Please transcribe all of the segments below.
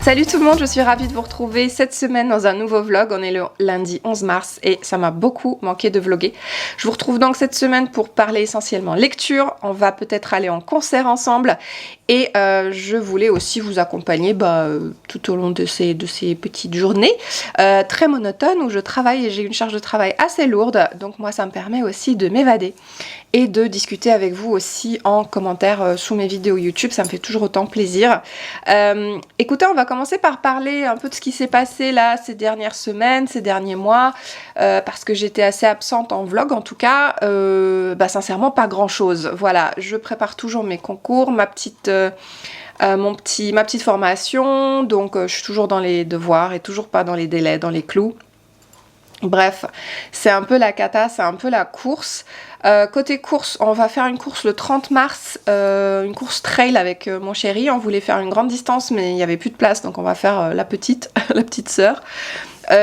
Salut tout le monde, je suis ravie de vous retrouver cette semaine dans un nouveau vlog. On est le lundi 11 mars et ça m'a beaucoup manqué de vlogger. Je vous retrouve donc cette semaine pour parler essentiellement lecture. On va peut-être aller en concert ensemble et je voulais aussi vous accompagner tout au long de ces petites journées très monotones où je travaille et j'ai une charge de travail assez lourde. Donc moi ça me permet aussi de m'évader et de discuter avec vous aussi en commentaire sous mes vidéos YouTube. Ça me fait toujours autant plaisir. Écoutez, on va commencer par parler un peu de ce qui s'est passé là ces dernières semaines, ces derniers mois, parce que j'étais assez absente en vlog en tout cas. Sincèrement, pas grand chose. Voilà, je prépare toujours mes concours, ma petite formation, donc je suis toujours dans les devoirs et toujours pas dans les délais, dans les clous. Bref, c'est un peu la cata, c'est un peu la course. Côté course, on va faire une course le 30 mars, une course trail avec mon chéri. On voulait faire une grande distance, mais il n'y avait plus de place, donc on va faire la petite sœur.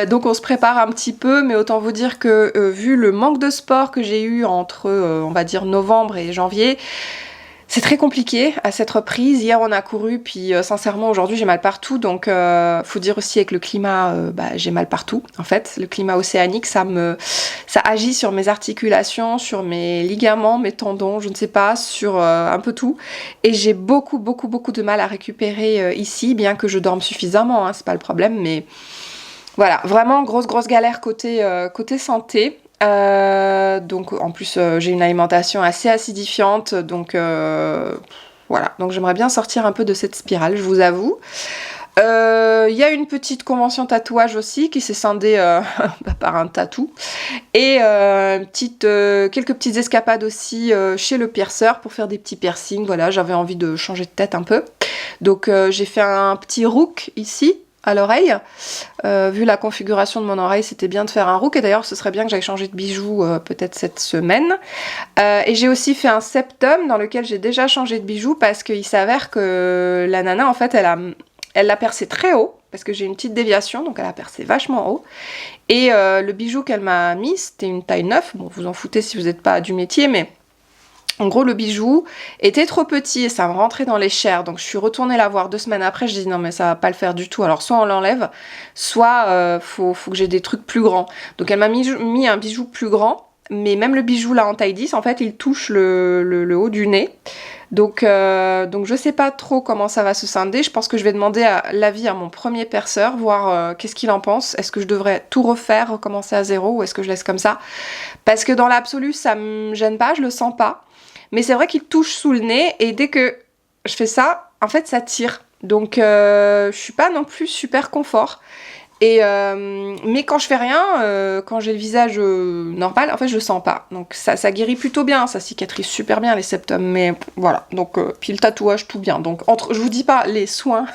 Donc on se prépare un petit peu, mais autant vous dire que vu le manque de sport que j'ai eu entre, on va dire, novembre et janvier, c'est très compliqué à cette reprise. Hier on a couru, puis sincèrement aujourd'hui j'ai mal partout. Donc faut dire aussi avec le climat, j'ai mal partout. En fait, le climat océanique, ça agit sur mes articulations, sur mes ligaments, mes tendons, je ne sais pas, sur un peu tout. Et j'ai beaucoup de mal à récupérer ici, bien que je dorme suffisamment, hein, c'est pas le problème. Mais voilà, vraiment grosse galère côté santé. Donc en plus j'ai une alimentation assez acidifiante, donc voilà, donc j'aimerais bien sortir un peu de cette spirale, je vous avoue. Il y a une petite convention tatouage aussi qui s'est scindée par un tatou et quelques petites escapades aussi chez le pierceur pour faire des petits piercings. Voilà, j'avais envie de changer de tête un peu, donc j'ai fait un petit rook ici à l'oreille. Vu la configuration de mon oreille, c'était bien de faire un rook, et d'ailleurs ce serait bien que j'aille changer de bijoux peut-être cette semaine. Et j'ai aussi fait un septum dans lequel j'ai déjà changé de bijoux parce qu'il s'avère que la nana en fait elle l'a percé très haut parce que j'ai une petite déviation, donc elle a percé vachement haut. Et le bijou qu'elle m'a mis, c'était une taille 9, bon vous en foutez si vous n'êtes pas du métier, mais en gros, le bijou était trop petit et ça me rentrait dans les chairs. Donc, je suis retournée la voir 2 semaines après. Je dis non, mais ça va pas le faire du tout. Alors, soit on l'enlève, soit faut que j'ai des trucs plus grands. Donc, elle m'a mis un bijou plus grand. Mais même le bijou là en taille 10, en fait, il touche le haut du nez. Donc je sais pas trop comment ça va se scinder. Je pense que je vais demander l'avis à mon premier perceur, voir qu'est-ce qu'il en pense. Est-ce que je devrais tout refaire, recommencer à zéro, ou est-ce que je laisse comme ça? Parce que dans l'absolu, ça me gêne pas, je le sens pas. Mais c'est vrai qu'il touche sous le nez et dès que je fais ça, en fait ça tire. Donc je suis pas non plus super confort. Et mais quand je fais rien, quand j'ai le visage normal, en fait je le sens pas. Donc ça guérit plutôt bien, ça cicatrise super bien les septums. Mais voilà, donc puis le tatouage tout bien. Donc je vous dis pas les soins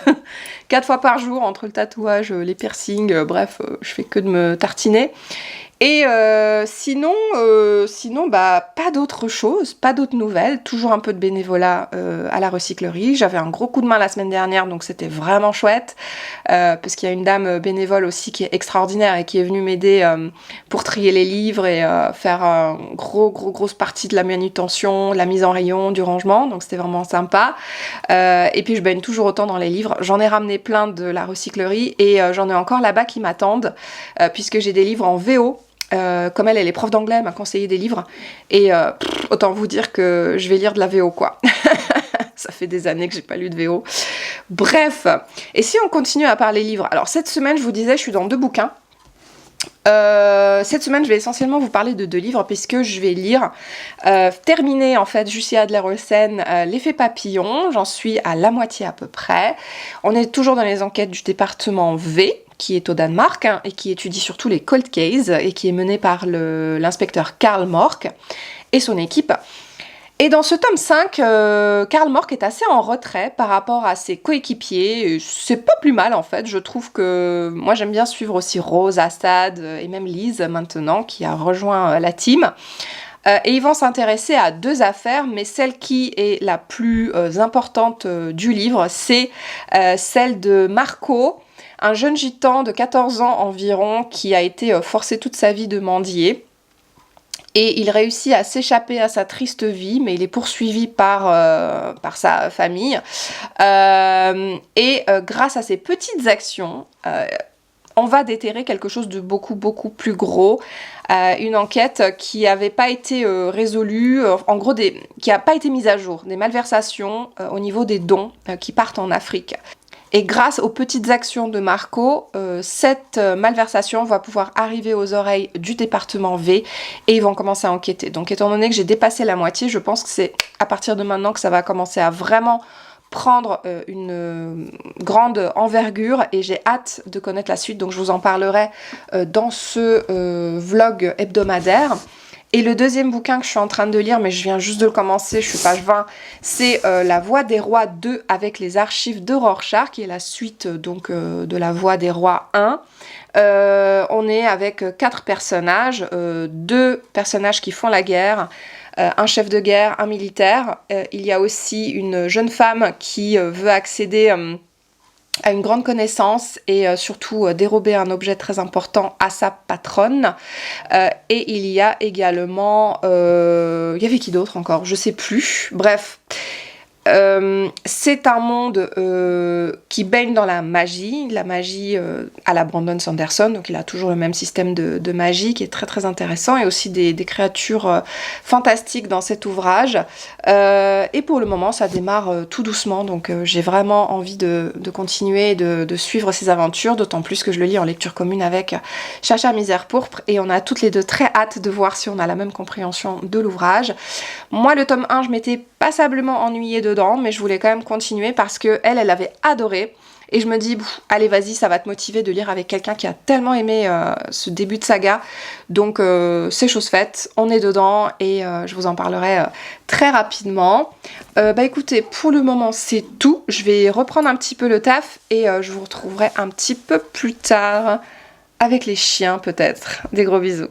4 fois par jour entre le tatouage, les piercings, bref, je fais que de me tartiner. Et sinon, pas d'autre chose, pas d'autres nouvelles, toujours un peu de bénévolat à la recyclerie. J'avais un gros coup de main la semaine dernière, donc c'était vraiment chouette, parce qu'il y a une dame bénévole aussi qui est extraordinaire et qui est venue m'aider pour trier les livres et faire une grosse partie de la manutention, la mise en rayon, du rangement, donc c'était vraiment sympa. Et puis je baigne toujours autant dans les livres. J'en ai ramené plein de la recyclerie et j'en ai encore là-bas qui m'attendent, puisque j'ai des livres en VO. Comme elle est prof d'anglais, elle m'a conseillé des livres. Et autant vous dire que je vais lire de la VO, quoi. Ça fait des années que j'ai pas lu de VO. Bref, et si on continue à parler livres. Alors cette semaine, je vous disais, je suis dans 2 bouquins. Cette semaine, je vais essentiellement vous parler de 2 livres puisque je vais lire, terminer en fait Jussi Adler-Olsen, L'effet papillon. J'en suis à la moitié à peu près. On est toujours dans les enquêtes du département V, qui est au Danemark, hein, et qui étudie surtout les cold cases et qui est mené par l'inspecteur Karl Mork et son équipe. Et dans ce tome 5, Karl Mork est assez en retrait par rapport à ses coéquipiers. C'est pas plus mal en fait, je trouve que... Moi j'aime bien suivre aussi Rose, Assad et même Lise maintenant, qui a rejoint la team. Et ils vont s'intéresser à 2 affaires, mais celle qui est la plus importante du livre, c'est celle de Marco, un jeune gitan de 14 ans environ qui a été forcé toute sa vie de mendier. Et il réussit à s'échapper à sa triste vie, mais il est poursuivi par sa famille. Grâce à ses petites actions, on va déterrer quelque chose de beaucoup, beaucoup plus gros. Une enquête qui n'avait pas été résolue, en gros, qui n'a pas été mise à jour. Des malversations au niveau des dons qui partent en Afrique. Et grâce aux petites actions de Marco, cette malversation va pouvoir arriver aux oreilles du département V et ils vont commencer à enquêter. Donc étant donné que j'ai dépassé la moitié, je pense que c'est à partir de maintenant que ça va commencer à vraiment prendre une grande envergure et j'ai hâte de connaître la suite. Donc je vous en parlerai dans ce vlog hebdomadaire. Et le deuxième bouquin que je suis en train de lire, mais je viens juste de le commencer, je suis page 20, c'est La Voix des Rois 2 avec les archives de Rorschach, qui est la suite donc de La Voix des Rois 1. On est avec 4 personnages, 2 personnages qui font la guerre, un chef de guerre, un militaire. Il y a aussi une jeune femme qui veut accéder à une grande connaissance et surtout dérober un objet très important à sa patronne. Et il y a également... il y avait qui d'autre encore? Je sais plus. Bref. C'est un monde qui baigne dans la magie à la Brandon Sanderson, donc il a toujours le même système de magie qui est très très intéressant et aussi des créatures fantastiques dans cet ouvrage. Et pour le moment ça démarre tout doucement, donc j'ai vraiment envie de continuer et de suivre ces aventures, d'autant plus que je le lis en lecture commune avec Chacha Misère Pourpre et on a toutes les deux très hâte de voir si on a la même compréhension de l'ouvrage. Moi le tome 1 je m'étais passablement ennuyée dedans, mais je voulais quand même continuer parce que elle avait adoré et je me dis allez vas-y, ça va te motiver de lire avec quelqu'un qui a tellement aimé ce début de saga, donc c'est chose faite, on est dedans et je vous en parlerai très rapidement. Écoutez, pour le moment c'est tout, je vais reprendre un petit peu le taf et je vous retrouverai un petit peu plus tard avec les chiens peut-être. Des gros bisous.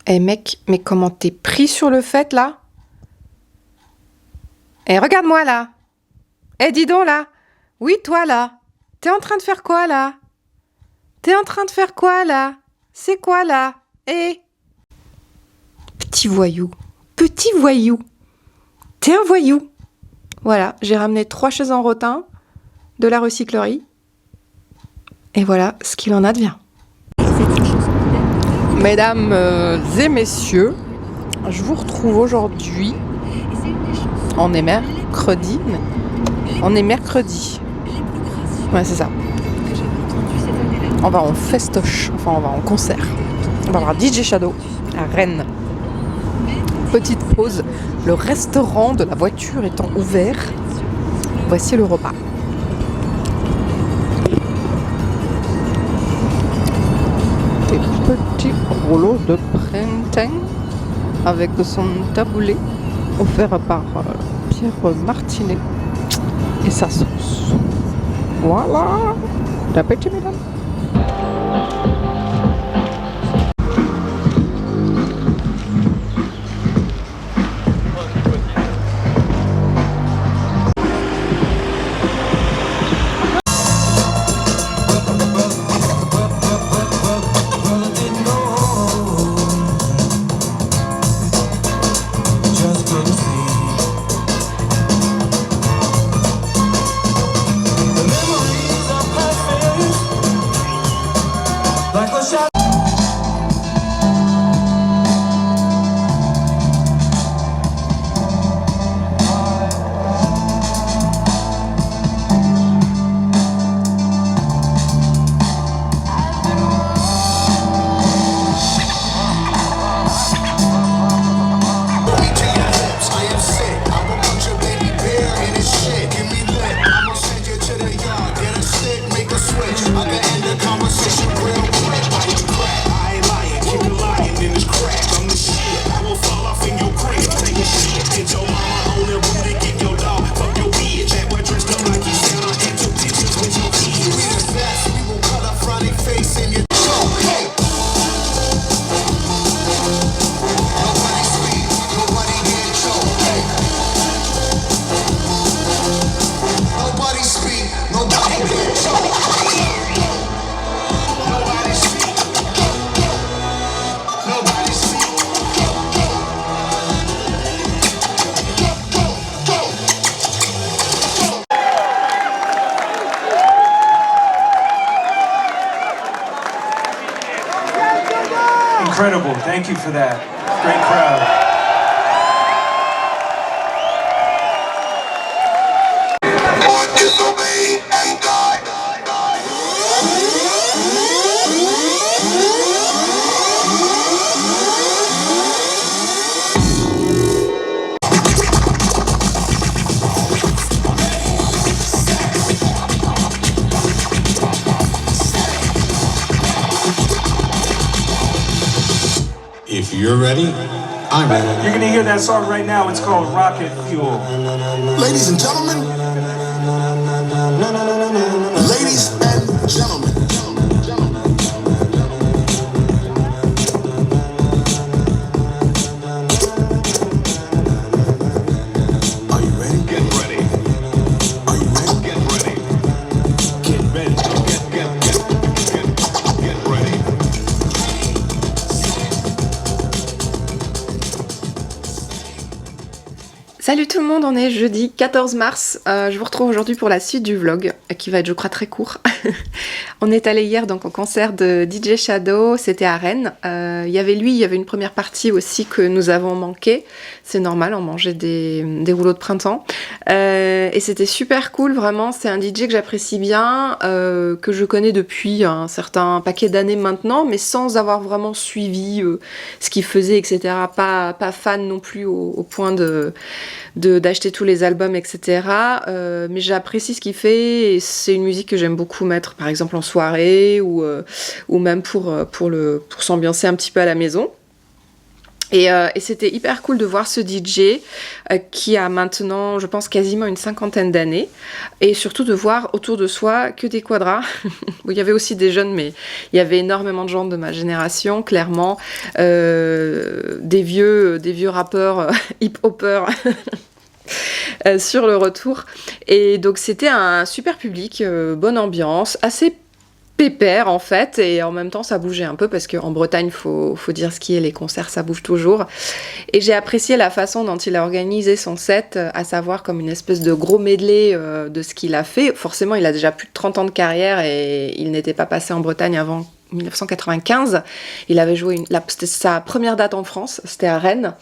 Eh mec, mais comment t'es pris sur le fait là? Eh, regarde-moi là. Eh, dis donc là. Oui, toi là. T'es en train de faire quoi là? T'es en train de faire quoi là? C'est quoi là? Eh. Petit voyou. Petit voyou. T'es un voyou. Voilà, j'ai ramené 3 chaises en rotin de la recyclerie. Et voilà ce qu'il en advient. Mesdames et messieurs, je vous retrouve aujourd'hui. On est mercredi. On est mercredi. Ouais, c'est ça. On va en festoche. Enfin, on va en concert. On va voir DJ Shadow à Rennes. Petite pause. Le restaurant de la voiture étant ouvert. Voici le repas. Des petits rouleaux de printemps avec son taboulé offert par Pierre Martinet et sa sauce. Voilà. D'appétit, mesdames. Thank you for that. Great crowd. Disobey and die. If you're ready, I'm ready. You're gonna hear that song right now. It's called Rocket Fuel. Ladies and gentlemen. Ladies and gentlemen. Are you ready? Get ready. Are you ready? Get ready. Get ready. Get ready. Salut tout le monde, on est jeudi 14 mars. Je vous retrouve aujourd'hui pour la suite du vlog, qui va être je crois très court. On est allé hier donc au concert de DJ Shadow, c'était à Rennes. Il y avait une première partie aussi que nous avons manqué. C'est normal, on mangeait des rouleaux de printemps. Et c'était super cool, vraiment. C'est un DJ que j'apprécie bien, que je connais depuis un certain paquet d'années maintenant, mais sans avoir vraiment suivi ce qu'il faisait, etc. Pas fan non plus au point d'acheter tous les albums, etc. Mais j'apprécie ce qu'il fait et c'est une musique que j'aime beaucoup mettre, par exemple en soirée ou même pour s'ambiancer un petit peu à la maison. Et c'était hyper cool de voir ce DJ qui a maintenant, je pense, quasiment une cinquantaine d'années. Et surtout de voir autour de soi que des quadras. Il y avait aussi des jeunes, mais il y avait énormément de gens de ma génération, clairement. Des vieux rappeurs, hip-hoppers sur le retour. Et donc c'était un super public, bonne ambiance, assez pépère en fait, et en même temps ça bougeait un peu parce qu'en Bretagne, faut dire ce qui est, les concerts ça bouge toujours. Et j'ai apprécié la façon dont il a organisé son set, à savoir comme une espèce de gros medley de ce qu'il a fait. Forcément il a déjà plus de 30 ans de carrière et il n'était pas passé en Bretagne avant 1995. Il avait joué c'était sa première date en France, c'était à Rennes,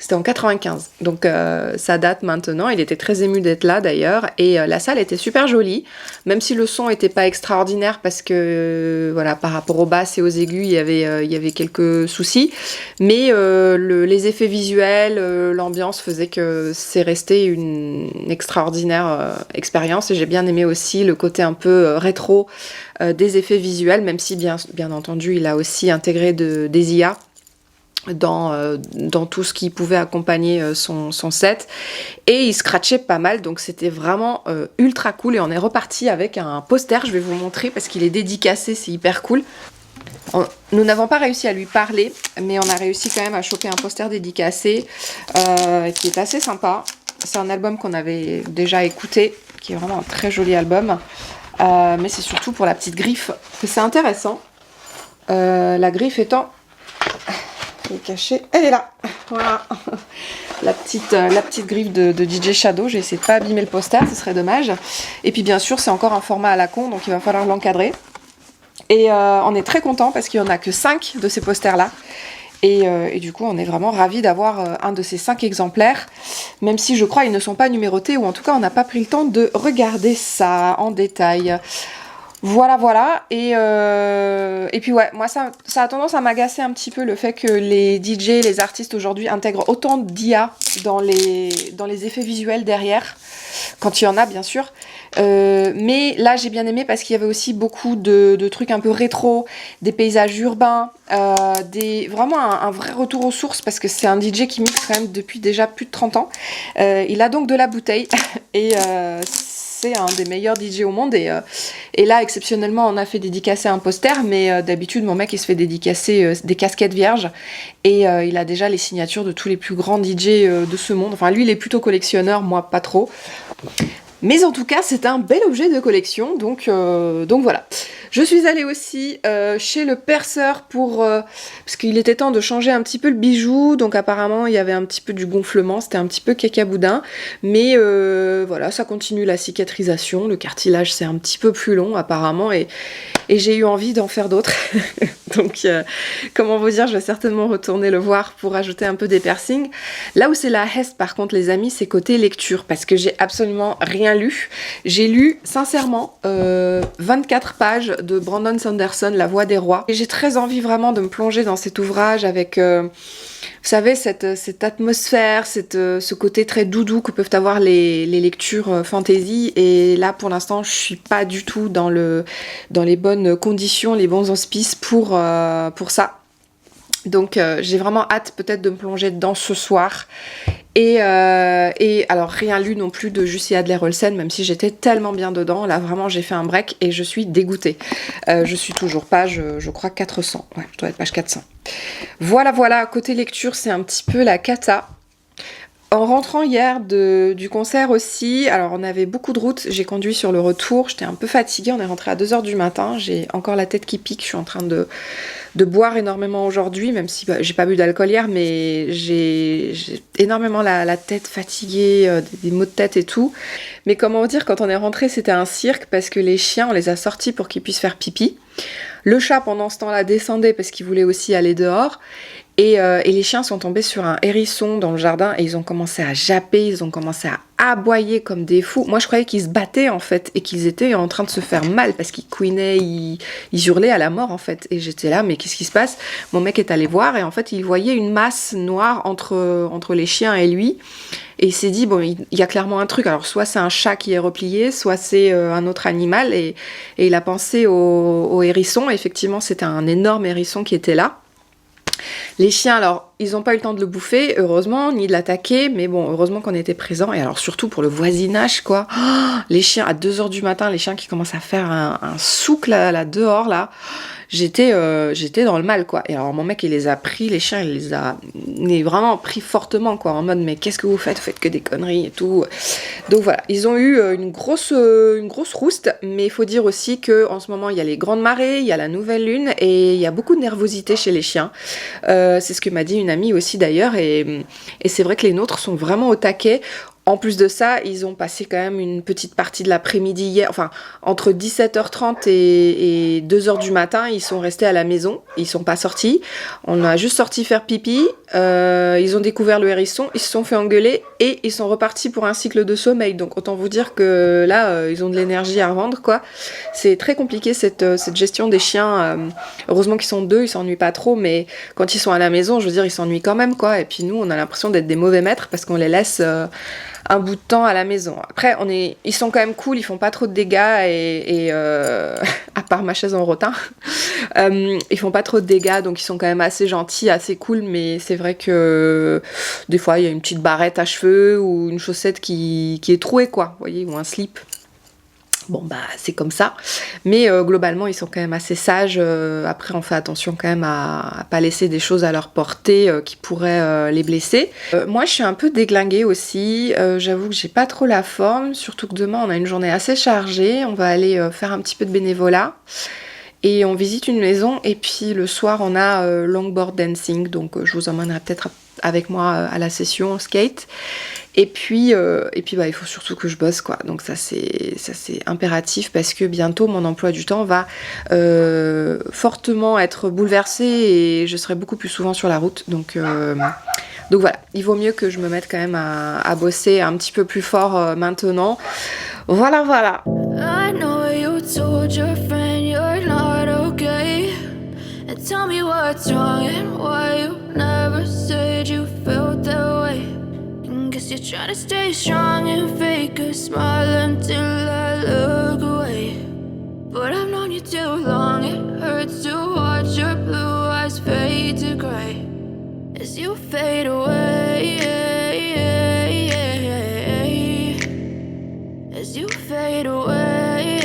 c'était en 95, donc ça date maintenant. Il était très ému d'être là d'ailleurs, et la salle était super jolie, même si le son était pas extraordinaire parce que voilà, par rapport aux basses et aux aigus il y avait quelques soucis, mais les effets visuels, l'ambiance faisait que c'est resté une extraordinaire expérience. Et j'ai bien aimé aussi le côté un peu rétro des effets visuels, même si bien entendu il a aussi intégré des IA dans tout ce qui pouvait accompagner son set, et il scratchait pas mal, donc c'était vraiment ultra cool. Et on est reparti avec un poster, je vais vous montrer parce qu'il est dédicacé, c'est hyper cool. Nous n'avons pas réussi à lui parler, mais on a réussi quand même à choper un poster dédicacé qui est assez sympa. C'est un album qu'on avait déjà écouté, qui est vraiment un très joli album. Mais c'est surtout pour la petite griffe que c'est intéressant. La griffe étant... Elle est cachée, elle est là. Voilà. La petite griffe de DJ Shadow. J'ai essayé de pas abîmer le poster, ce serait dommage. Et puis bien sûr, c'est encore un format à la con, donc il va falloir l'encadrer. Et on est très content parce qu'il n'y en a que 5 de ces posters-là. Et du coup, on est vraiment ravis d'avoir un de ces 5 exemplaires, même si je crois ils ne sont pas numérotés, ou en tout cas, on n'a pas pris le temps de regarder ça en détail. Voilà. Et puis ouais, moi ça a tendance à m'agacer un petit peu le fait que les DJ, les artistes aujourd'hui intègrent autant d'IA dans les effets visuels derrière, quand il y en a bien sûr. Mais là j'ai bien aimé parce qu'il y avait aussi beaucoup de trucs un peu rétro, des paysages urbains, vraiment un vrai retour aux sources, parce que c'est un DJ qui mixe quand même depuis déjà plus de 30 ans. Il a donc de la bouteille et c'est un des meilleurs DJ au monde, et là exceptionnellement on a fait dédicacer un poster, mais d'habitude mon mec il se fait dédicacer des casquettes vierges, et il a déjà les signatures de tous les plus grands DJ de ce monde. Enfin lui il est plutôt collectionneur, moi pas trop. Mais en tout cas, c'est un bel objet de collection, donc voilà. Je suis allée aussi chez le perceur parce qu'il était temps de changer un petit peu le bijou, donc apparemment il y avait un petit peu du gonflement, c'était un petit peu cacaboudin, mais voilà, ça continue la cicatrisation, le cartilage c'est un petit peu plus long apparemment, et j'ai eu envie d'en faire d'autres. Donc comment vous dire, je vais certainement retourner le voir pour ajouter un peu des piercings. Là où c'est la heste par contre les amis, c'est côté lecture, parce que j'ai absolument rien lu. J'ai lu sincèrement 24 pages de Brandon Sanderson, La Voix des Rois, et j'ai très envie vraiment de me plonger dans cet ouvrage avec vous savez, cette atmosphère, ce côté très doudou que peuvent avoir les lectures fantasy. Et là, pour l'instant, je suis pas du tout dans les bonnes conditions, les bons auspices pour ça. Donc, j'ai vraiment hâte peut-être de me plonger dedans ce soir. Et alors, rien lu non plus de Jussi Adler-Olsen, même si j'étais tellement bien dedans. Là, vraiment, j'ai fait un break et je suis dégoûtée. Je suis toujours page, je crois, 400. Ouais, je dois être page 400. Voilà, côté lecture, c'est un petit peu la cata. En rentrant hier du concert aussi, alors on avait beaucoup de routes, j'ai conduit sur le retour, j'étais un peu fatiguée, on est rentré à 2h du matin, j'ai encore la tête qui pique, je suis en train de boire énormément aujourd'hui, même si j'ai pas bu d'alcool hier, mais j'ai énormément la tête fatiguée, des maux de tête et tout. Mais comment dire, quand on est rentré, c'était un cirque, parce que les chiens, on les a sortis pour qu'ils puissent faire pipi. Le chat, pendant ce temps-là, descendait parce qu'il voulait aussi aller dehors. Et les chiens sont tombés sur un hérisson dans le jardin et ils ont commencé à japper, ils ont commencé à aboyer comme des fous. Moi, je croyais qu'ils se battaient, en fait, et qu'ils étaient en train de se faire mal parce qu'ils couinaient, ils hurlaient à la mort, en fait. Et j'étais là, mais qu'est-ce qui se passe? Mon mec est allé voir et en fait, il voyait une masse noire entre les chiens et lui. Et il s'est dit, bon, il y a clairement un truc. Alors, soit c'est un chat qui est replié, soit c'est un autre animal. Et il a pensé au hérisson. Effectivement, c'était un énorme hérisson qui était là. Les chiens, alors, ils n'ont pas eu le temps de le bouffer, heureusement, ni de l'attaquer, mais bon, heureusement qu'on était présents. Et alors, surtout pour le voisinage, quoi. Oh, les chiens, à 2h du matin, les chiens qui commencent à faire un souk là dehors, là. J'étais dans le mal, quoi. Et alors, mon mec, il les a pris, les chiens, il est vraiment pris fortement, quoi, en mode, mais qu'est-ce que vous faites? Vous faites que des conneries et tout. Donc voilà, ils ont eu une grosse rouste, mais il faut dire aussi qu'en ce moment, il y a les grandes marées, il y a la nouvelle lune, et il y a beaucoup de nervosité chez les chiens. C'est ce que m'a dit une amie aussi, d'ailleurs, et c'est vrai que les nôtres sont vraiment au taquet. En plus de ça, ils ont passé quand même une petite partie de l'après-midi hier, enfin entre 17h30 et 2h du matin, ils sont restés à la maison, ils sont pas sortis. On a juste sorti faire pipi, ils ont découvert le hérisson, ils se sont fait engueuler et ils sont repartis pour un cycle de sommeil. Donc autant vous dire que là, ils ont de l'énergie à revendre, quoi. C'est très compliqué cette gestion des chiens. Heureusement qu'ils sont deux, ils s'ennuient pas trop, mais quand ils sont à la maison, je veux dire, ils s'ennuient quand même, quoi. Et puis nous, on a l'impression d'être des mauvais maîtres parce qu'on les laisse un bout de temps à la maison. Après, ils sont quand même cool, ils font pas trop de dégâts et à part ma chaise en rotin, ils font pas trop de dégâts, donc ils sont quand même assez gentils, assez cool, mais c'est vrai que des fois, il y a une petite barrette à cheveux ou une chaussette qui est trouée, quoi, vous voyez, ou un slip. Bon, bah, c'est comme ça. Mais globalement, ils sont quand même assez sages. Après, on fait attention quand même à pas laisser des choses à leur portée qui pourraient les blesser. Moi, je suis un peu déglinguée aussi. J'avoue que j'ai pas trop la forme. Surtout que demain, on a une journée assez chargée. On va aller faire un petit peu de bénévolat. Et on visite une maison. Et puis, le soir, on a longboard dancing. Donc, je vous emmènerai peut-être avec moi à la session skate. Et puis bah, il faut surtout que je bosse, quoi. Donc ça c'est impératif parce que bientôt mon emploi du temps va fortement être bouleversé et je serai beaucoup plus souvent sur la route. Donc voilà, il vaut mieux que je me mette quand même à bosser un petit peu plus fort maintenant. Voilà. I know you told your friend you're not okay. And tell me what's wrong and why you never said you felt that way. Guess you're trying to stay strong and fake a smile until I look away. But I've known you too long, it hurts to watch your blue eyes fade to gray as you fade away, as you fade away.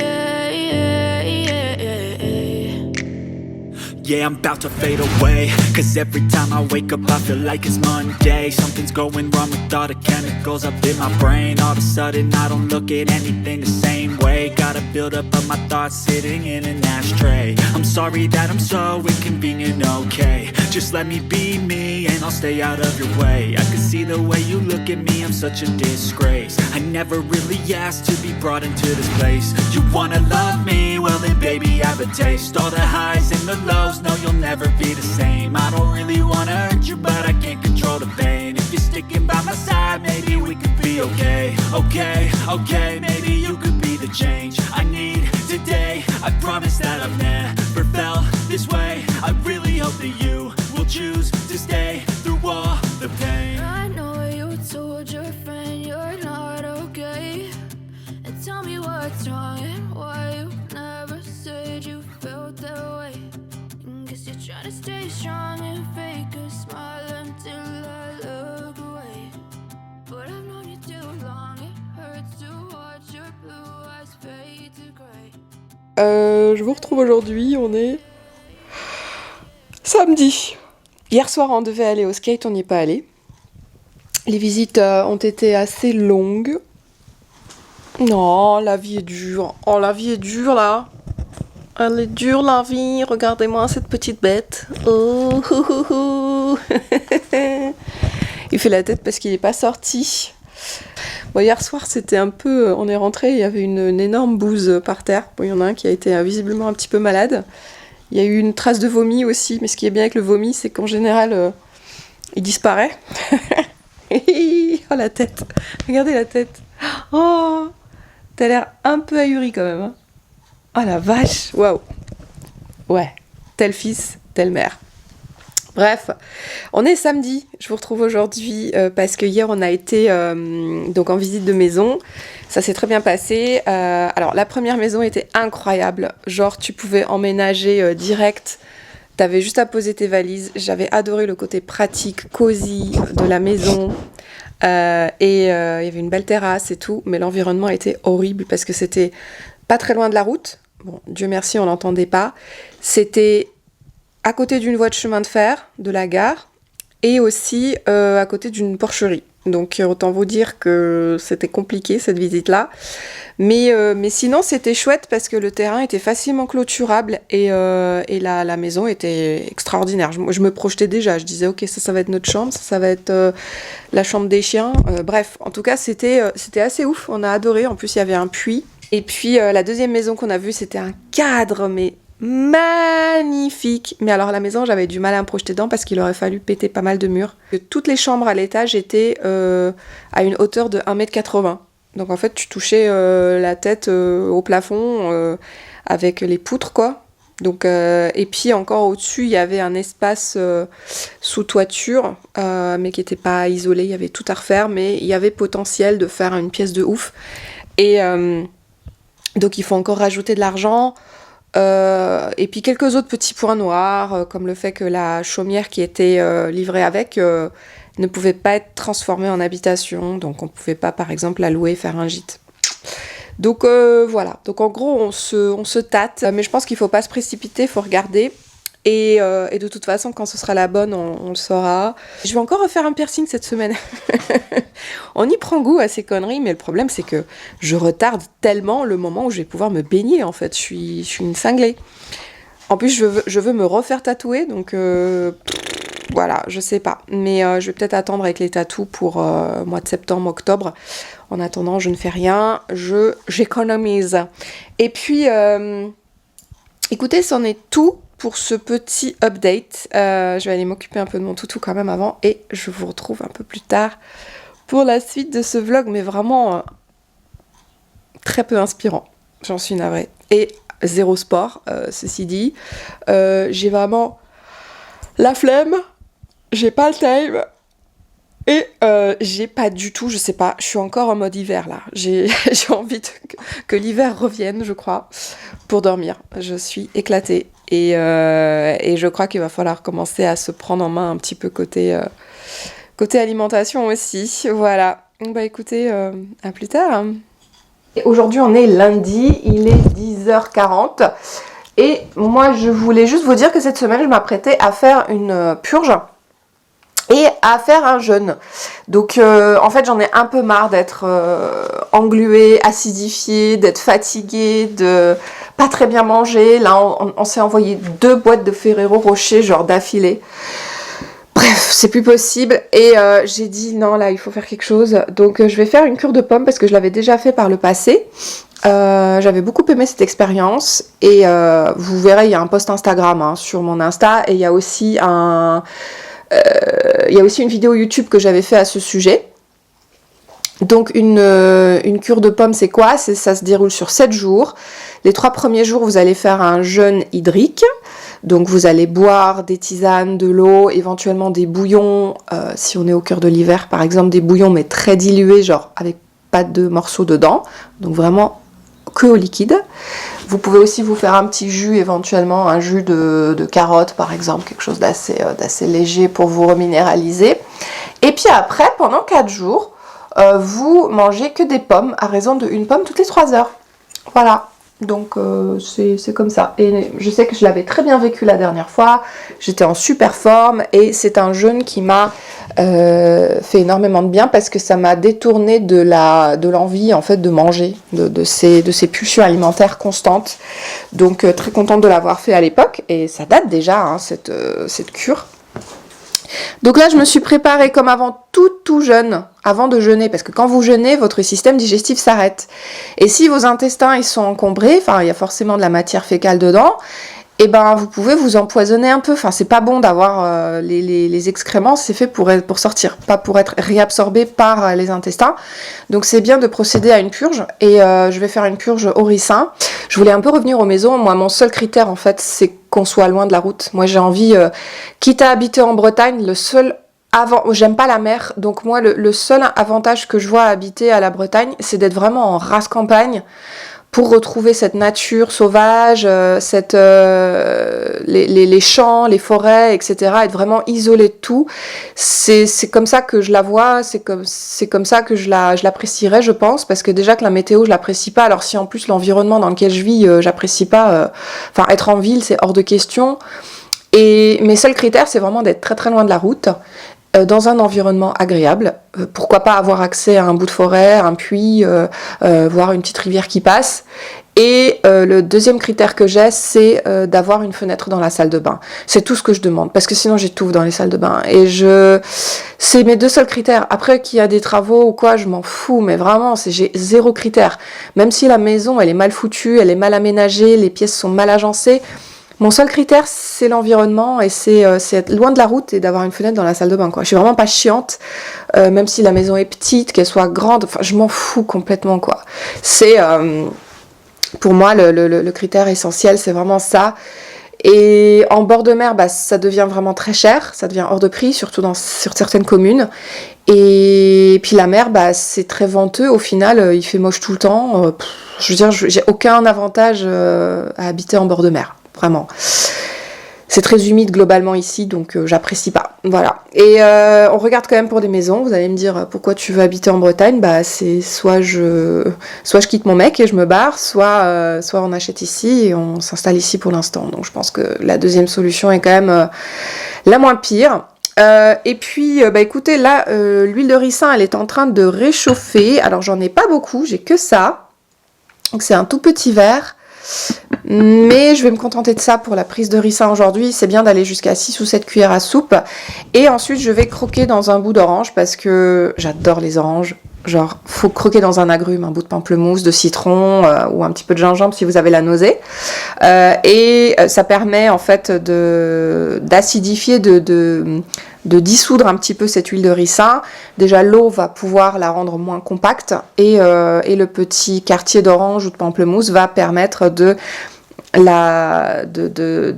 yeah, I'm about to fade away. Cause every time I wake up I feel like it's Monday. Something's going wrong with all the chemicals up in my brain. All of a sudden I don't look at anything the same way. Gotta build up of my thoughts sitting in an ashtray. I'm sorry that I'm so inconvenient, okay. Just let me be me and I'll stay out of your way. I can see the way you look at me, I'm such a disgrace. I never really asked to be brought into this place. You wanna love me? Well then baby have a taste. All the highs and the lows, no you'll never be the same. I don't really wanna hurt you but I can't control the pain. If you're sticking by my side maybe we could be okay. Okay, maybe you could be the change I need today. I promise that I've never felt this way. I really hope that you will choose to stay through all the pain. I know you told your friend you're not okay, and tell me what's wrong and why you never said you felt that way. Guess you're trying to stay strong and fake a smile until I look away. But I've known you too long, it hurts to watch your blue eyes fade to grey. Je vous retrouve aujourd'hui, on est samedi. Hier soir on devait aller au skate, on n'y est pas allé. Les visites ont été assez longues. Non, la vie est dure. Oh, la vie est dure là. Elle est dure la vie. Regardez-moi cette petite bête. Oh, oh, oh, oh. Il fait la tête parce qu'il n'est pas sorti. Bon, hier soir, c'était un peu... On est rentré, il y avait une énorme bouse par terre. Bon, il y en a un qui a été visiblement un petit peu malade. Il y a eu une trace de vomi aussi. Mais ce qui est bien avec le vomi, c'est qu'en général, il disparaît. Oh, la tête. Regardez la tête. Oh, t'as l'air un peu ahuri quand même. Hein. Oh, la vache. Waouh. Ouais. Tel fils, telle mère. Bref, on est samedi, je vous retrouve aujourd'hui parce que hier on a été donc en visite de maison, ça s'est très bien passé. Alors la première maison était incroyable, genre tu pouvais emménager direct, t'avais juste à poser tes valises, j'avais adoré le côté pratique, cosy de la maison. Il y avait une belle terrasse et tout, mais l'environnement était horrible parce que c'était pas très loin de la route, bon Dieu merci on l'entendait pas, c'était à côté d'une voie de chemin de fer de la gare et aussi à côté d'une porcherie. Donc autant vous dire que c'était compliqué cette visite-là. Mais sinon c'était chouette parce que le terrain était facilement clôturable et la maison était extraordinaire. Je me projetais déjà, je disais ok ça va être notre chambre, ça va être la chambre des chiens. Bref, en tout cas c'était assez ouf, on a adoré. En plus il y avait un puits. Et puis la deuxième maison qu'on a vue c'était un cadre mais magnifique, mais alors la maison j'avais du mal à me projeter dedans parce qu'il aurait fallu péter pas mal de murs. Toutes les chambres à l'étage étaient à une hauteur de 1,80 m. Donc en fait tu touchais la tête au plafond avec les poutres quoi. Donc, et puis encore au-dessus il y avait un espace sous toiture mais qui n'était pas isolé, il y avait tout à refaire mais il y avait potentiel de faire une pièce de ouf. Et donc il faut encore rajouter de l'argent. Et puis quelques autres petits points noirs, comme le fait que la chaumière qui était livrée avec ne pouvait pas être transformée en habitation, donc on ne pouvait pas par exemple la louer, faire un gîte. Donc voilà, donc en gros on se tâte, mais je pense qu'il ne faut pas se précipiter, il faut regarder. Et de toute façon, quand ce sera la bonne, on le saura. Je vais encore refaire un piercing cette semaine. On y prend goût à ces conneries, mais le problème, c'est que je retarde tellement le moment où je vais pouvoir me baigner, en fait. Je suis une cinglée. En plus, je veux me refaire tatouer, donc voilà, je sais pas. Mais je vais peut-être attendre avec les tatous pour mois de septembre, octobre. En attendant, je ne fais rien, j'économise. Et puis, écoutez, c'en est tout pour ce petit update. Je vais aller m'occuper un peu de mon toutou quand même avant et je vous retrouve un peu plus tard pour la suite de ce vlog, mais vraiment très peu inspirant. J'en suis navrée. Et zéro sport, ceci dit. J'ai vraiment la flemme, j'ai pas le time et j'ai pas du tout, je sais pas, je suis encore en mode hiver là. J'ai envie que l'hiver revienne, je crois, pour dormir. Je suis éclatée. Et je crois qu'il va falloir commencer à se prendre en main un petit peu côté alimentation aussi. Voilà. Bah écoutez, à plus tard. Et aujourd'hui on est lundi, il est 10h40. Et moi, je voulais juste vous dire que cette semaine, je m'apprêtais à faire une purge et à faire un jeûne. Donc en fait j'en ai un peu marre d'être engluée, acidifiée, d'être fatiguée, de pas très bien manger. Là on s'est envoyé 2 boîtes de Ferrero Rocher genre d'affilée. Bref, c'est plus possible et j'ai dit non là il faut faire quelque chose. Donc je vais faire une cure de pommes parce que je l'avais déjà fait par le passé. J'avais beaucoup aimé cette expérience et vous verrez il y a un post Instagram sur mon Insta et il y a aussi une vidéo YouTube que j'avais fait à ce sujet. Donc une cure de pommes c'est quoi? Ça se déroule sur 7 jours. Les 3 premiers jours vous allez faire un jeûne hydrique. Donc vous allez boire des tisanes, de l'eau, éventuellement des bouillons, si on est au cœur de l'hiver par exemple, des bouillons mais très dilués, genre avec pas de morceaux dedans. Donc vraiment que au liquide. Vous pouvez aussi vous faire un petit jus, éventuellement un jus de carotte par exemple, quelque chose d'assez léger pour vous reminéraliser. Et puis après, pendant 4 jours, vous mangez que des pommes à raison de 1 pomme toutes les 3 heures. Voilà. Donc c'est comme ça. Et je sais que je l'avais très bien vécu la dernière fois. J'étais en super forme et c'est un jeûne qui m'a fait énormément de bien parce que ça m'a détourné de l'envie en fait de manger, de ces pulsions alimentaires constantes. Donc très contente de l'avoir fait à l'époque et ça date déjà cette cure. Donc là je me suis préparée comme avant tout jeûne, avant de jeûner, parce que quand vous jeûnez, votre système digestif s'arrête. Et si vos intestins ils sont encombrés, enfin il y a forcément de la matière fécale dedans, et ben vous pouvez vous empoisonner un peu. Enfin c'est pas bon d'avoir les excréments, c'est fait pour sortir, pas pour être réabsorbé par les intestins. Donc c'est bien de procéder à une purge et je vais faire une purge au ricin. Je voulais un peu revenir aux maisons. Moi mon seul critère en fait c'est qu'on soit loin de la route. Moi j'ai envie, quitte à habiter en Bretagne, j'aime pas la mer, donc moi le seul avantage que je vois à habiter à la Bretagne, c'est d'être vraiment en race campagne pour retrouver cette nature sauvage, les champs, les forêts, etc. Être vraiment isolé de tout. C'est comme ça que je la vois, c'est comme ça que je l'apprécierais, je pense, parce que déjà que la météo, je l'apprécie pas. Alors si en plus l'environnement dans lequel je vis, j'apprécie pas, être en ville, c'est hors de question. Et mes seuls critères, c'est vraiment d'être très très loin de la route, dans un environnement agréable. Pourquoi pas avoir accès à un bout de forêt, un puits, voir une petite rivière qui passe. Et le deuxième critère que j'ai, c'est d'avoir une fenêtre dans la salle de bain. C'est tout ce que je demande, parce que sinon j'étouffe dans les salles de bain. Et c'est mes 2 seuls critères. Après qu'il y a des travaux ou quoi, je m'en fous, mais vraiment, j'ai 0 critère. Même si la maison, elle est mal foutue, elle est mal aménagée, les pièces sont mal agencées, mon seul critère, c'est l'environnement et c'est être loin de la route et d'avoir une fenêtre dans la salle de bain, quoi. Je suis vraiment pas chiante, même si la maison est petite, qu'elle soit grande, enfin, je m'en fous complètement, quoi. C'est, pour moi, le critère essentiel, c'est vraiment ça. Et en bord de mer, ça devient vraiment très cher, ça devient hors de prix, surtout sur certaines communes. Et puis la mer, c'est très venteux, au final, il fait moche tout le temps. Je veux dire, j'ai aucun avantage à habiter en bord de mer. Vraiment. C'est très humide globalement ici, donc j'apprécie pas. Voilà. Et on regarde quand même pour des maisons. Vous allez me dire pourquoi tu veux habiter en Bretagne. C'est soit je quitte mon mec et je me barre, soit on achète ici et on s'installe ici pour l'instant. Donc je pense que la deuxième solution est quand même la moins pire. Et puis, écoutez, là, l'huile de ricin, elle est en train de réchauffer. Alors j'en ai pas beaucoup, j'ai que ça. Donc c'est un tout petit verre. Mais je vais me contenter de ça pour la prise de ricin aujourd'hui. C'est bien d'aller jusqu'à 6 ou 7 cuillères à soupe. Et ensuite, je vais croquer dans un bout d'orange parce que j'adore les oranges. Genre, faut croquer dans un agrume, un bout de pamplemousse, de citron ou un petit peu de gingembre si vous avez la nausée. Et ça permet en fait d'acidifier, de dissoudre un petit peu cette huile de ricin. Déjà, l'eau va pouvoir la rendre moins compacte et le petit quartier d'orange ou de pamplemousse va permettre de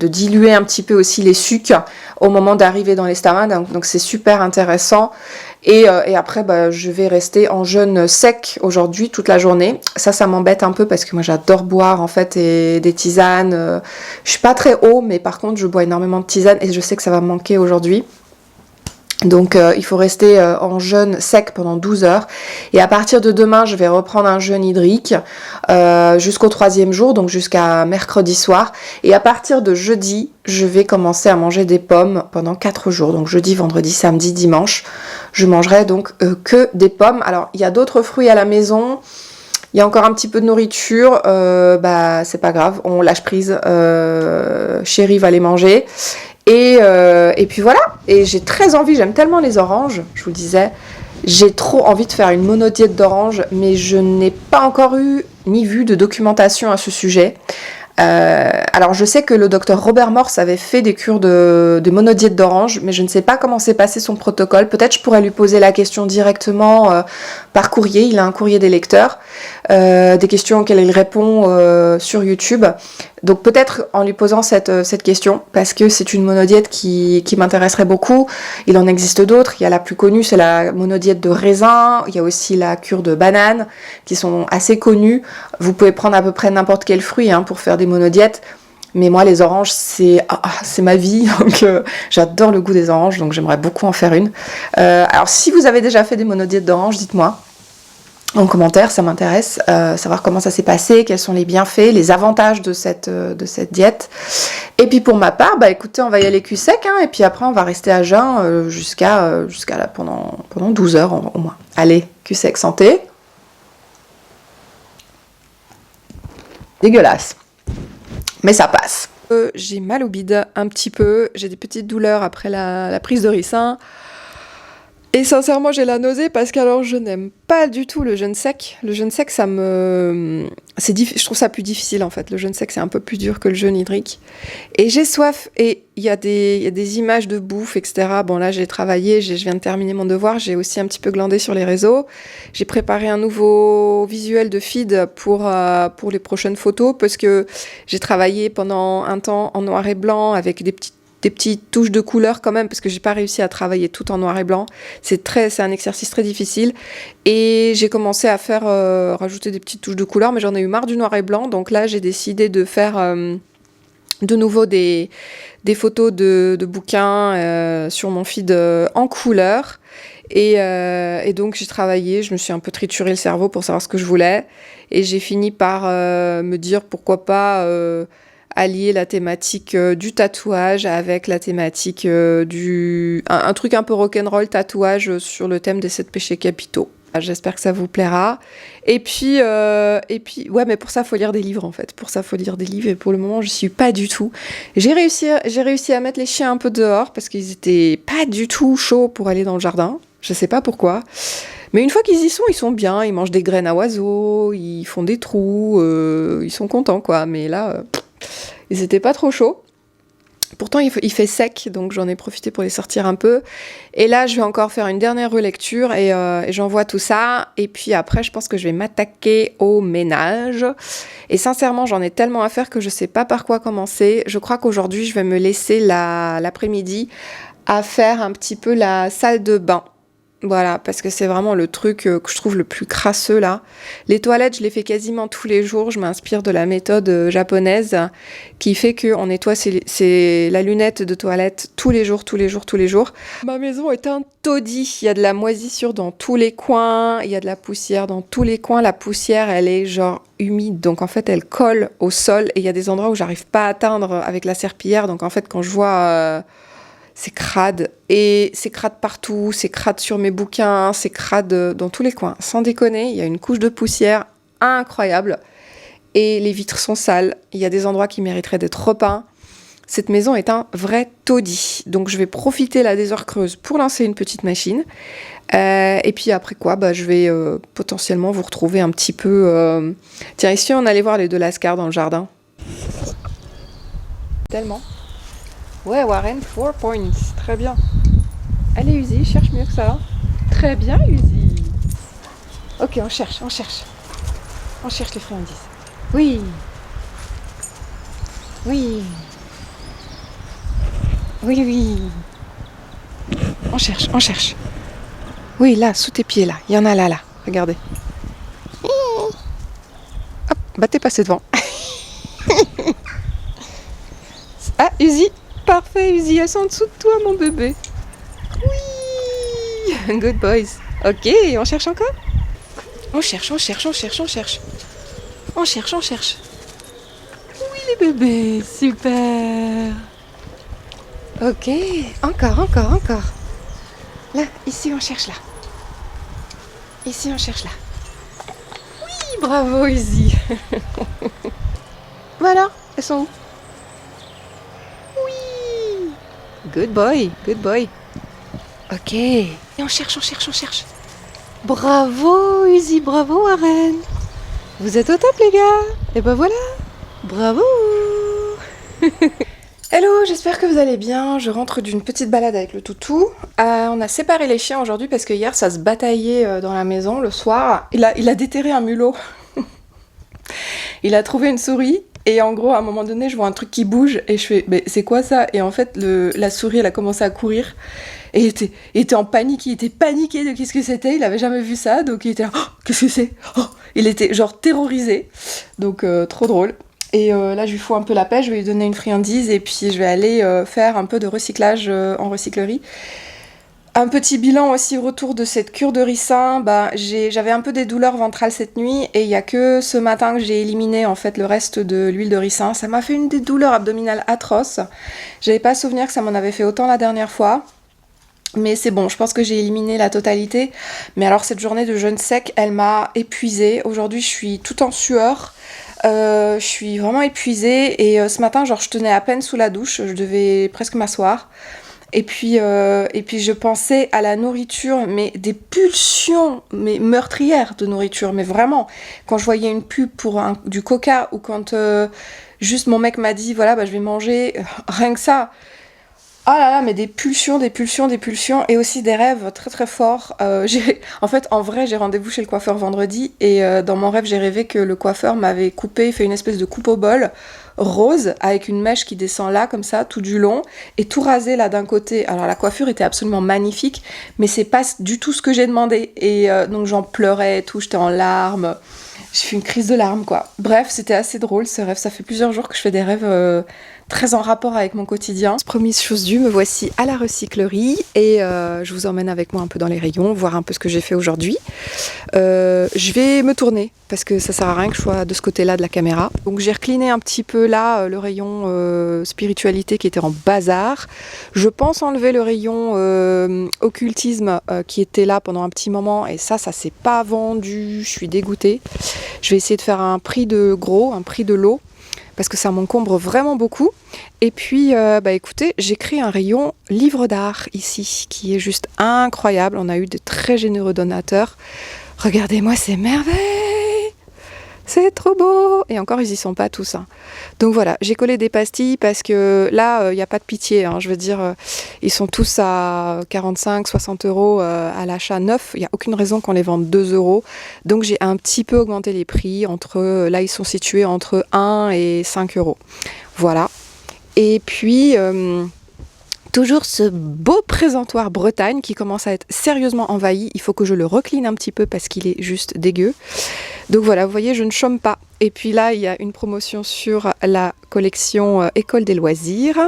diluer un petit peu aussi les sucs au moment d'arriver dans l'estomac. Donc c'est super intéressant. Et après, je vais rester en jeûne sec aujourd'hui toute la journée. Ça m'embête un peu parce que moi j'adore boire en fait et des tisanes. Je suis pas très haut, mais par contre je bois énormément de tisanes et je sais que ça va me manquer aujourd'hui. Donc il faut rester en jeûne sec pendant 12 heures. Et à partir de demain, je vais reprendre un jeûne hydrique jusqu'au 3e jour, donc jusqu'à mercredi soir. Et à partir de jeudi, je vais commencer à manger des pommes pendant 4 jours. Donc jeudi, vendredi, samedi, dimanche. Je mangerai donc que des pommes. Alors il y a d'autres fruits à la maison. Il y a encore un petit peu de nourriture. C'est pas grave, on lâche prise. Chérie va les manger. Et puis voilà, et j'ai très envie, j'aime tellement les oranges, je vous disais, j'ai trop envie de faire une monodiète d'oranges, mais je n'ai pas encore eu ni vu de documentation à ce sujet. Alors je sais que le docteur Robert Morse avait fait des cures de monodiète d'orange, mais je ne sais pas comment s'est passé son protocole. Peut-être je pourrais lui poser la question directement par courrier, il a un courrier des lecteurs, des questions auxquelles il répond sur YouTube. Donc peut-être en lui posant cette question, parce que c'est une monodiète qui m'intéresserait beaucoup. Il en existe d'autres, il y a la plus connue, c'est la monodiète de raisin, il y a aussi la cure de banane, qui sont assez connues. Vous pouvez prendre à peu près n'importe quel fruit pour faire des monodiètes, mais moi les oranges c'est ma vie, donc j'adore le goût des oranges, donc j'aimerais beaucoup en faire une. Alors si vous avez déjà fait des monodiètes d'oranges, dites-moi en commentaire, ça m'intéresse, savoir comment ça s'est passé, quels sont les bienfaits, les avantages de cette diète. Et puis pour ma part, écoutez, on va y aller cul sec, et puis après on va rester à jeun jusqu'à là, pendant 12 heures au moins. Allez, cul sec, santé. Dégueulasse. Mais ça passe. J'ai mal au bide un petit peu, j'ai des petites douleurs après la prise de ricin. Et sincèrement, j'ai la nausée parce que je n'aime pas du tout le jeûne sec. Le jeûne sec, je trouve ça plus difficile en fait. Le jeûne sec, c'est un peu plus dur que le jeûne hydrique. Et j'ai soif et il y a des images de bouffe, etc. Bon là, j'ai travaillé, je viens de terminer mon devoir. J'ai aussi un petit peu glandé sur les réseaux. J'ai préparé un nouveau visuel de feed pour les prochaines photos parce que j'ai travaillé pendant un temps en noir et blanc avec des petites touches de couleur quand même, parce que j'ai pas réussi à travailler tout en noir et blanc. C'est un exercice très difficile. Et j'ai commencé à faire rajouter des petites touches de couleur, mais j'en ai eu marre du noir et blanc. Donc là, j'ai décidé de faire de nouveau des photos de bouquins sur mon feed en couleur. Et donc j'ai travaillé, je me suis un peu trituré le cerveau pour savoir ce que je voulais. Et j'ai fini par me dire pourquoi pas allier la thématique du tatouage avec la thématique un truc un peu rock'n'roll tatouage sur le thème des 7 péchés capitaux. J'espère que ça vous plaira. Et puis, ouais, mais pour ça, faut lire des livres, en fait. Pour ça, faut lire des livres. Et pour le moment, je suis pas du tout. J'ai réussi à mettre les chiens un peu dehors parce qu'ils étaient pas du tout chauds pour aller dans le jardin. Je sais pas pourquoi. Mais une fois qu'ils y sont, ils sont bien. Ils mangent des graines à oiseaux, ils font des trous, ils sont contents, quoi. Mais là, ils étaient pas trop chauds. Pourtant, il fait sec, donc j'en ai profité pour les sortir un peu. Et là, je vais encore faire une dernière relecture et j'envoie tout ça. Et puis après, je pense que je vais m'attaquer au ménage. Et sincèrement, j'en ai tellement à faire que je sais pas par quoi commencer. Je crois qu'aujourd'hui, je vais me laisser l'après-midi à faire un petit peu la salle de bain. Voilà, parce que c'est vraiment le truc que je trouve le plus crasseux là. Les toilettes, je les fais quasiment tous les jours. Je m'inspire de la méthode japonaise qui fait qu'on nettoie c'est la lunette de toilette tous les jours. Ma maison est un taudis. Il y a de la moisissure dans tous les coins. Il y a de la poussière dans tous les coins. La poussière, elle est genre humide. Donc en fait, elle colle au sol. Et il y a des endroits où j'arrive pas à atteindre avec la serpillière. Donc en fait, quand je vois... c'est crade, et c'est crade partout, c'est crade sur mes bouquins, c'est crade dans tous les coins. Sans déconner, il y a une couche de poussière incroyable, et les vitres sont sales, il y a des endroits qui mériteraient d'être repeints. Cette maison est un vrai taudis, donc je vais profiter là des heures creuses pour lancer une petite machine, et puis après quoi, je vais potentiellement vous retrouver un petit peu... Tiens, ici on allait voir les 2 lascars dans le jardin. Tellement. Ouais, Warren, 4 points. Très bien. Allez, Uzi, cherche mieux que ça. Très bien, Uzi. Ok, on cherche. On cherche les friandises. Oui. On cherche. Oui, là, sous tes pieds, là. Il y en a là. Regardez. Hop, t'es passé devant. Ah, Uzi. Parfait, Uzi, elles sont en dessous de toi, mon bébé. Oui. Good boys. Ok, on cherche encore? On cherche. On cherche. Oui, les bébés, super. Ok, encore. Là, ici, on cherche là. Oui, bravo, Izzy. Voilà, elles sont où? Oui. Good boy. Ok, et on cherche. Bravo, Izzy, bravo, Warren. Vous êtes au top, les gars. Et ben voilà, bravo. Hello, j'espère que vous allez bien. Je rentre d'une petite balade avec le toutou. On a séparé les chiens aujourd'hui parce que hier ça se bataillait dans la maison le soir. Il a déterré un mulot. Il a trouvé une souris et en gros à un moment donné je vois un truc qui bouge et je fais mais c'est quoi ça? Et en fait la souris elle a commencé à courir et il était en panique, il était paniqué de qu'est-ce que c'était, il avait jamais vu ça donc il était là, oh, qu'est-ce que c'est? Oh, il était genre terrorisé donc trop drôle. Et là, je lui fous un peu la paix, je vais lui donner une friandise et puis je vais aller faire un peu de recyclage en recyclerie. Un petit bilan aussi retour de cette cure de ricin. J'avais un peu des douleurs ventrales cette nuit et il n'y a que ce matin que j'ai éliminé en fait le reste de l'huile de ricin. Ça m'a fait une des douleurs abdominales atroces. J'avais pas souvenir que ça m'en avait fait autant la dernière fois. Mais c'est bon, je pense que j'ai éliminé la totalité. Mais alors cette journée de jeûne sec, elle m'a épuisée. Aujourd'hui, je suis tout en sueur. Je suis vraiment épuisée et ce matin, genre, je tenais à peine sous la douche. Je devais presque m'asseoir. Et puis je pensais à la nourriture, mais des pulsions mais meurtrières de nourriture. Mais vraiment, quand je voyais une pub pour du coca ou quand juste mon mec m'a dit, voilà, je vais manger, rien que ça. Ah là là, mais des pulsions et aussi des rêves très très forts. En fait, en vrai, j'ai rendez-vous chez le coiffeur vendredi et dans mon rêve, j'ai rêvé que le coiffeur m'avait fait une espèce de coupe au bol rose avec une mèche qui descend là comme ça tout du long et tout rasé là d'un côté. Alors la coiffure était absolument magnifique, mais c'est pas du tout ce que j'ai demandé et donc j'en pleurais et tout, j'étais en larmes. J'ai fait une crise de larmes quoi. Bref, c'était assez drôle ce rêve. Ça fait plusieurs jours que je fais des rêves très en rapport avec mon quotidien. Promise chose due, me voici à la recyclerie et je vous emmène avec moi un peu dans les rayons, voir un peu ce que j'ai fait aujourd'hui. Je vais me tourner parce que ça sert à rien que je sois de ce côté-là de la caméra. Donc j'ai recliné un petit peu là le rayon spiritualité qui était en bazar. Je pense enlever le rayon occultisme qui était là pendant un petit moment et ça s'est pas vendu. Je suis dégoûtée. Je vais essayer de faire un prix de gros, un prix de lot. Parce que ça m'encombre vraiment beaucoup. Et puis, écoutez, j'ai créé un rayon livre d'art ici, qui est juste incroyable. On a eu de très généreux donateurs. Regardez-moi ces merveilles! C'est trop beau! Et encore, ils y sont pas tous. Hein. Donc voilà, j'ai collé des pastilles parce que là, il n'y a pas de pitié. Hein. Je veux dire, ils sont tous à 45-60 € à l'achat neuf. Il n'y a aucune raison qu'on les vende 2 €. Donc j'ai un petit peu augmenté les prix. Là, ils sont situés entre 1 et 5 €. Voilà. Et puis... toujours ce beau présentoir Bretagne qui commence à être sérieusement envahi. Il faut que je le recline un petit peu parce qu'il est juste dégueu. Donc voilà, vous voyez, je ne chôme pas. Et puis là, il y a une promotion sur la collection École des loisirs.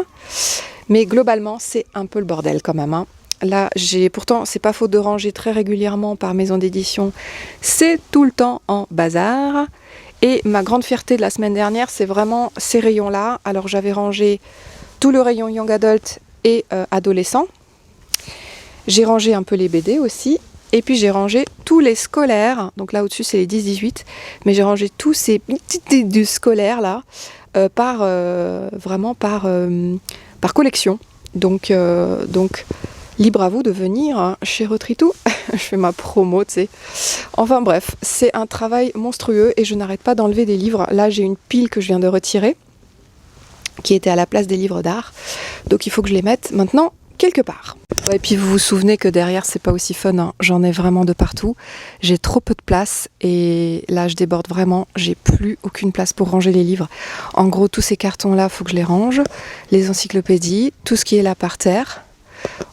Mais globalement, c'est un peu le bordel quand même. Hein. Là, pourtant, c'est pas faute de ranger très régulièrement par maison d'édition. C'est tout le temps en bazar. Et ma grande fierté de la semaine dernière, c'est vraiment ces rayons-là. Alors j'avais rangé tout le rayon Young Adult et adolescents. J'ai rangé un peu les BD aussi. Et puis j'ai rangé tous les scolaires. Donc là au-dessus c'est les 10-18. Mais j'ai rangé tous ces petits scolaires là vraiment par collection. Donc libre à vous de venir hein, chez Retritou. Je fais ma promo, tu sais. Enfin bref, c'est un travail monstrueux et je n'arrête pas d'enlever des livres. Là j'ai une pile que je viens de retirer qui était à la place des livres d'art. Donc il faut que je les mette maintenant quelque part. Et puis vous vous souvenez que derrière c'est pas aussi fun, hein. J'en ai vraiment de partout. J'ai trop peu de place et là je déborde vraiment. J'ai plus aucune place pour ranger les livres. En gros tous ces cartons là, faut que je les range. Les encyclopédies, tout ce qui est là par terre.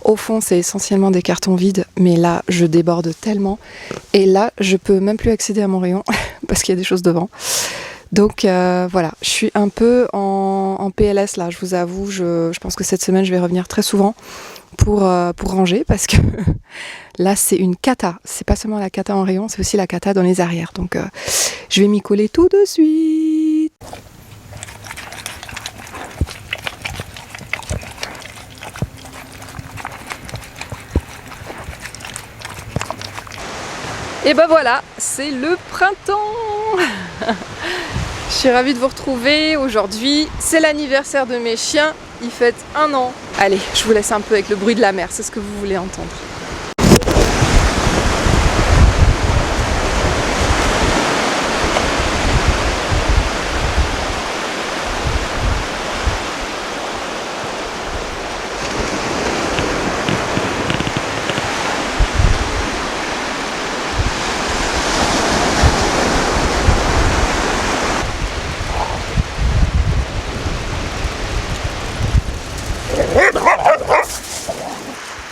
Au fond c'est essentiellement des cartons vides, mais là je déborde tellement. Et là je peux même plus accéder à mon rayon parce qu'il y a des choses devant. Donc voilà, je suis un peu en PLS là, je vous avoue, je pense que cette semaine je vais revenir très souvent pour ranger parce que là c'est une cata. C'est pas seulement la cata en rayon, c'est aussi la cata dans les arrières. Donc je vais m'y coller tout de suite. Et ben voilà, c'est le printemps. Je suis ravie de vous retrouver aujourd'hui. C'est l'anniversaire de mes chiens, ils fêtent 1 an. Allez, je vous laisse un peu avec le bruit de la mer, c'est ce que vous voulez entendre.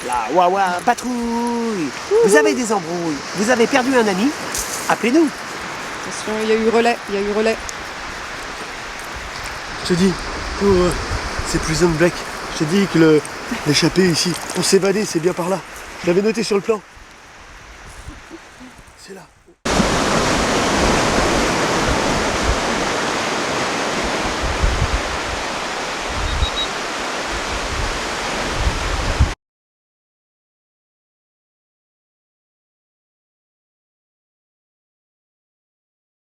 La Wawa patrouille. Vous avez des embrouilles, vous avez perdu un ami, appelez-nous. Attention, il y a eu relais, Je te dis, c'est Prison Break. Je te dis que l'échappée ici, pour s'évader, c'est bien par là. Je l'avais noté sur le plan. C'est là.